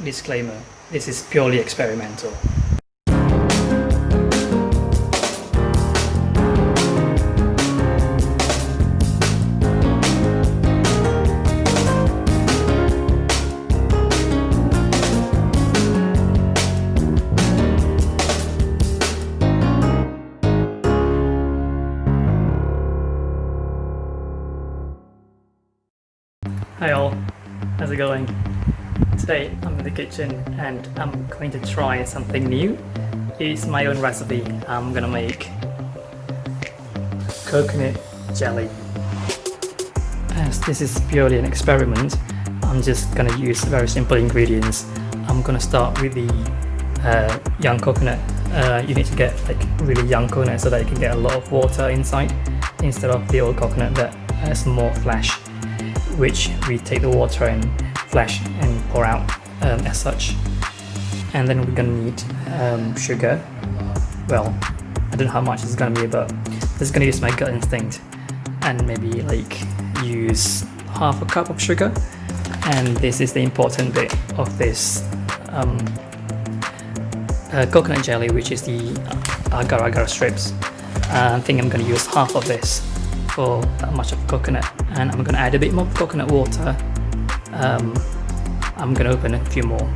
disclaimer, this is purely experimental. Hi all, how's it going? Today I'm in the kitchen and I'm going to try something new. It's my own recipe. I'm gonna make coconut jelly. As this is purely an experiment, I'm just gonna use very simple ingredients. I'm gonna start with the young coconut. You need to get like really young coconut so that you can get a lot of water inside, instead of the old coconut that has more flesh, which we take the water and flesh and pour out as such. And then we're gonna need sugar. Well, I don't know how much it's gonna be, but I'm just gonna use my gut instinct and maybe like use half a cup of sugar. And this is the important bit of this coconut jelly, which is the agar-agar strips. I think I'm gonna use half of this for that much of coconut, and I'm gonna add a bit more coconut water. I'm gonna open a few more.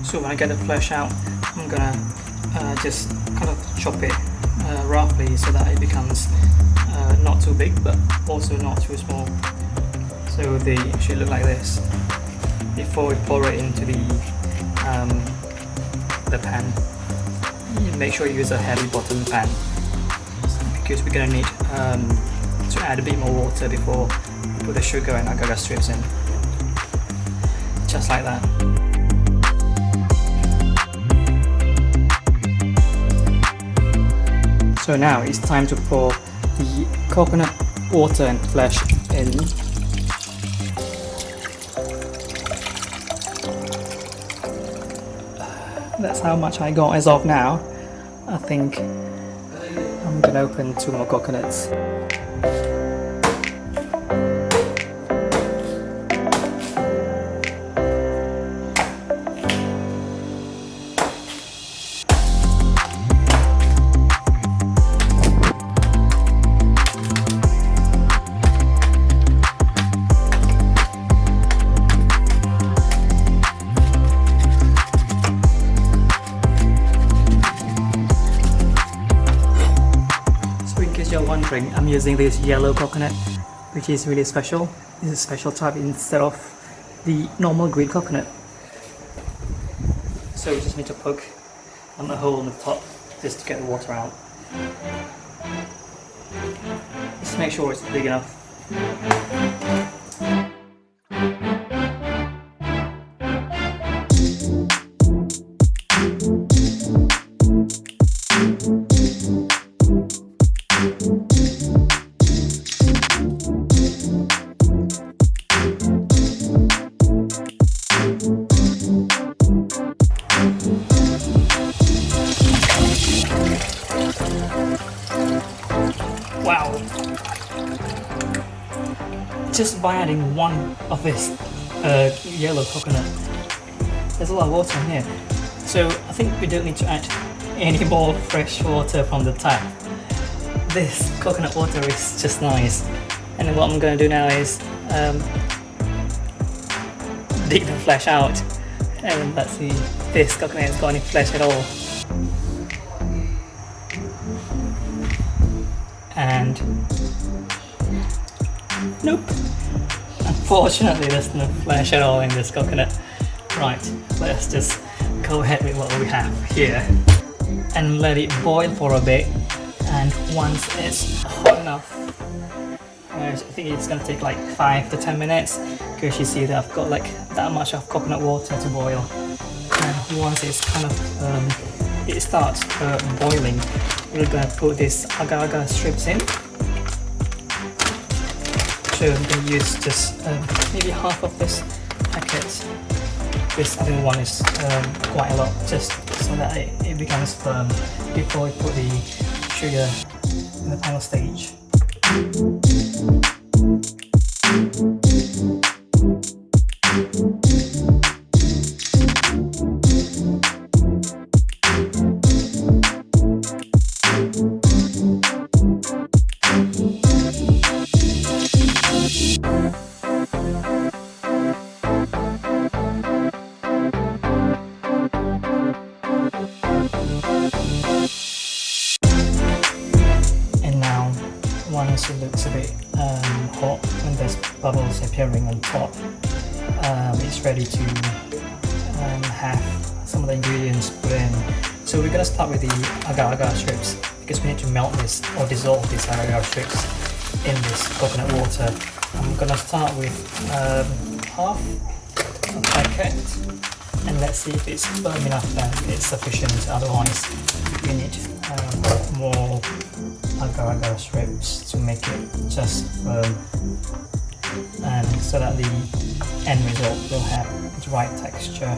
So when I get the flesh out, I'm gonna just kind of chop it roughly so that it becomes not too big but also not too small. So they should look like this before we pour it into the pan. Make sure you use a heavy bottom pan because we're gonna need to add a bit more water before we put the sugar and agar-agar strips in. Just like that. So now it's time to pour the coconut water and flesh in. That's how much I got as of now. I think I'm gonna open 2 more coconuts. You're wondering, I'm using this yellow coconut, which is really special. It's a special type instead of the normal green coconut. So we just need to poke on the hole on the top just to get the water out. Just make sure it's big enough. Wow. just by adding one of this yellow coconut, there's a lot of water in here. So I think we don't need to add any more fresh water from the tap. This coconut water is just nice. And then what I'm going to do now is dig the flesh out. And let's see if this coconut has got any flesh at all. And nope. Unfortunately, there's no flesh at all in this coconut. Right, let's just go ahead with what we have here and let it boil for a bit. And once it's hot enough, I think it's gonna take like 5 to 10 minutes, because you see that I've got like that much of coconut water to boil. And once it's kind of it starts boiling, we're gonna put this agar-agar strips in. So I'm gonna use just maybe half of this packet. This other one is quite a lot, just so that it becomes firm before we put the sugar in the final stage. Once it looks a bit hot and there's bubbles appearing on top, it's ready to have some of the ingredients put in. So we're going to start with the agar-agar strips, because we need to melt this or dissolve these agar-agar strips in this coconut water. I'm going to start with half a packet, and let's see if it's firm enough and it's sufficient. Otherwise we need more agar-agar strips to make it just firm, and so that the end result will have the right texture.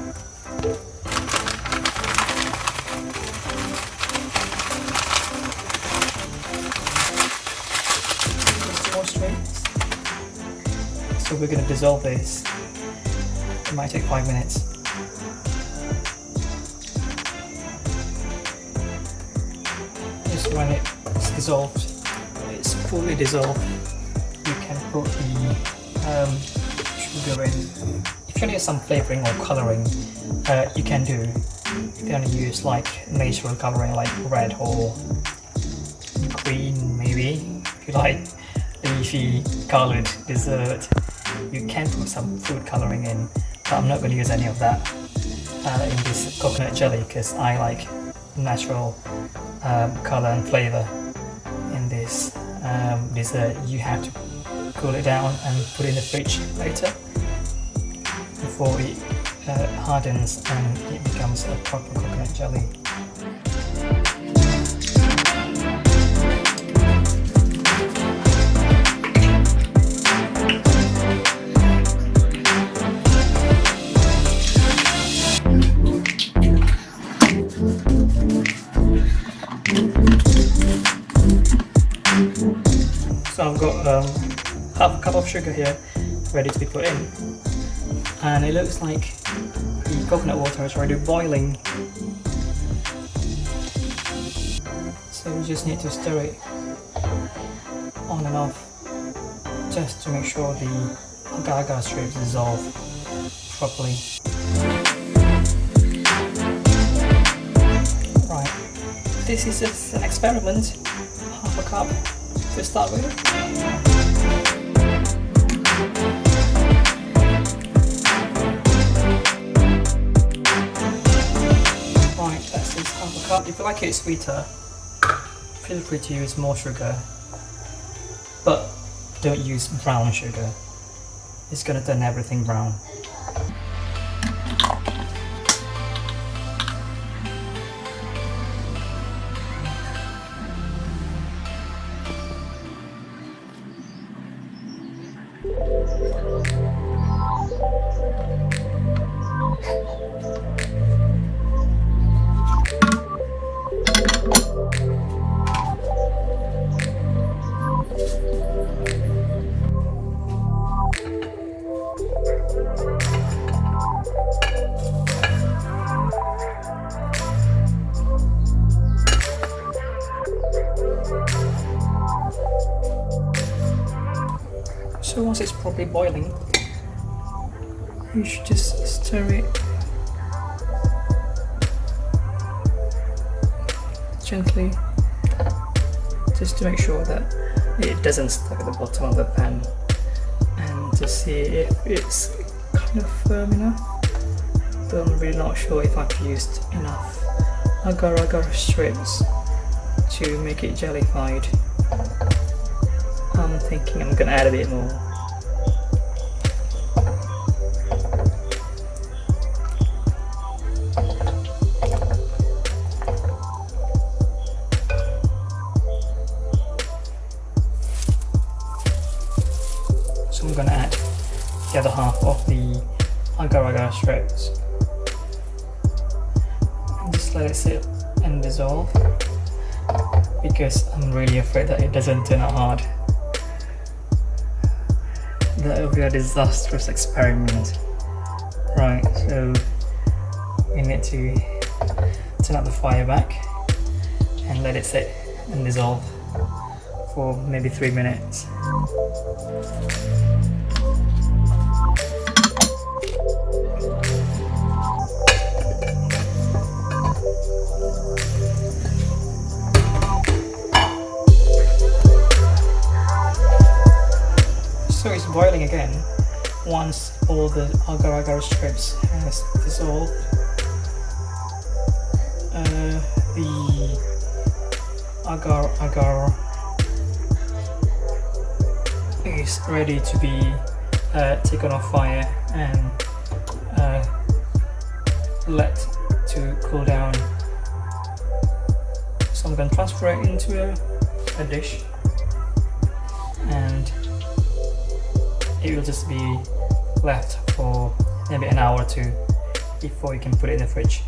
Just more strips. So we're going to dissolve this. It might take 5 minutes. Just when it's dissolved, it's fully dissolved, you can put the sugar in. If you need some flavoring or coloring, you can do. If you want to use like natural coloring like red or green, maybe if you like leafy colored dessert, you can put some food coloring in, but I'm not going to use any of that in this coconut jelly, because I like natural color and flavor in this dessert. You have to cool it down and put it in the fridge later before it hardens and it becomes a proper coconut jelly. So I've got half a cup of sugar here ready to be put in, and it looks like the coconut water is already boiling, so we just need to stir it on and off just to make sure the agar-agar strips dissolve properly. Right, this is just an experiment. Half a cup to start with. Right, that's just half a cup. If you like it sweeter, feel free to use more sugar, but don't use brown sugar. It's gonna turn everything brown. So once it's properly boiling, you should just stir it gently, just to make sure that it doesn't stuck at the bottom of the pan, and to see if it's kind of firm enough. But I'm really not sure if I've used enough agar-agar strips to make it jellified. I'm thinking I'm gonna add a bit more. So I'm gonna add the other half of the agar-agar strips. Just let it sit and dissolve, because I'm really afraid that it doesn't turn out hard. That will be a disastrous experiment. Right, so we need to turn up the fire back and let it sit and dissolve for maybe 3 minutes. So it's boiling again. Once all the agar-agar strips has dissolved, the agar-agar is ready to be taken off fire and let to cool down. So I'm going to transfer it into a dish, and it will just be left for maybe an hour or two before you can put it in the fridge.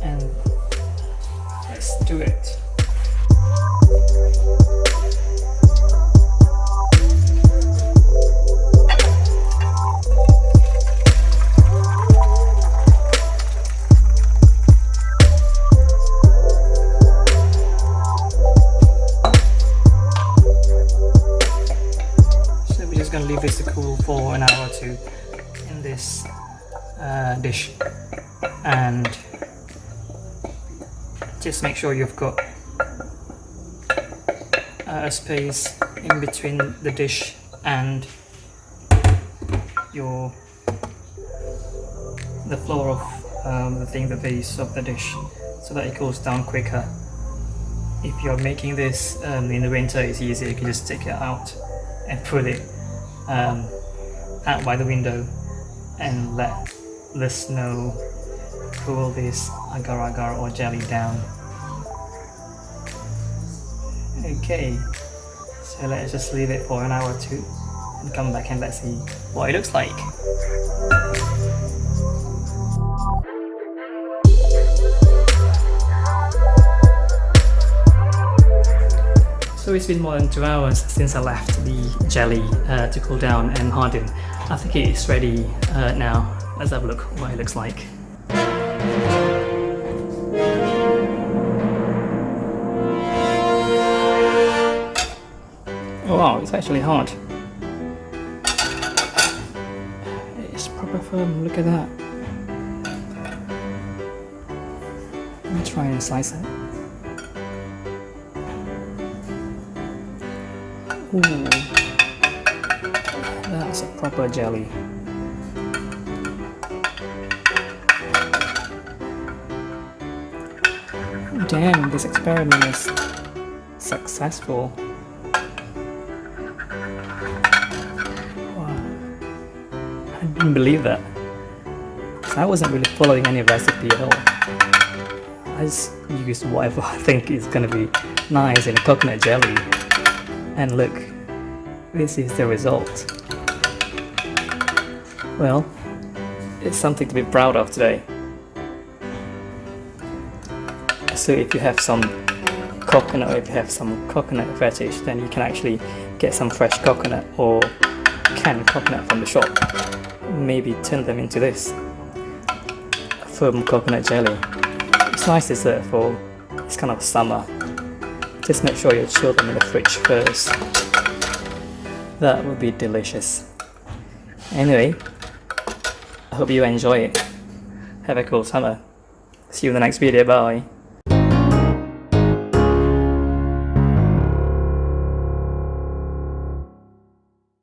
And let's do it. Going to leave this to cool for an hour or two in this dish, and just make sure you've got a space in between the dish and the floor of the base of the dish, so that it cools down quicker. If you're making this in the winter, it's easy. You can just take it out and put it out by the window and let the snow cool this agar-agar or jelly down. Okay, so let's just leave it for an hour or two and come back and let's see what it looks like. So it's been more than 2 hours since I left the jelly to cool down and harden. I think it is ready now. Let's have a look what it looks like. Oh wow, it's actually hard. It's proper firm, look at that. Let me try and slice it. Ooh, that's a proper jelly. Damn, this experiment is successful. Wow. I didn't believe that. So I wasn't really following any recipe at all. I just used whatever I think is gonna be nice in a coconut jelly. And look, this is the result. Well, it's something to be proud of today. So if you have some coconut, or if you have some coconut fetish, then you can actually get some fresh coconut or canned coconut from the shop. Maybe turn them into this firm coconut jelly. It's nice dessert for this kind of summer. Just make sure you chill them in the fridge first. That would be delicious. Anyway, I hope you enjoy it. Have a cool summer. See you in the next video. Bye.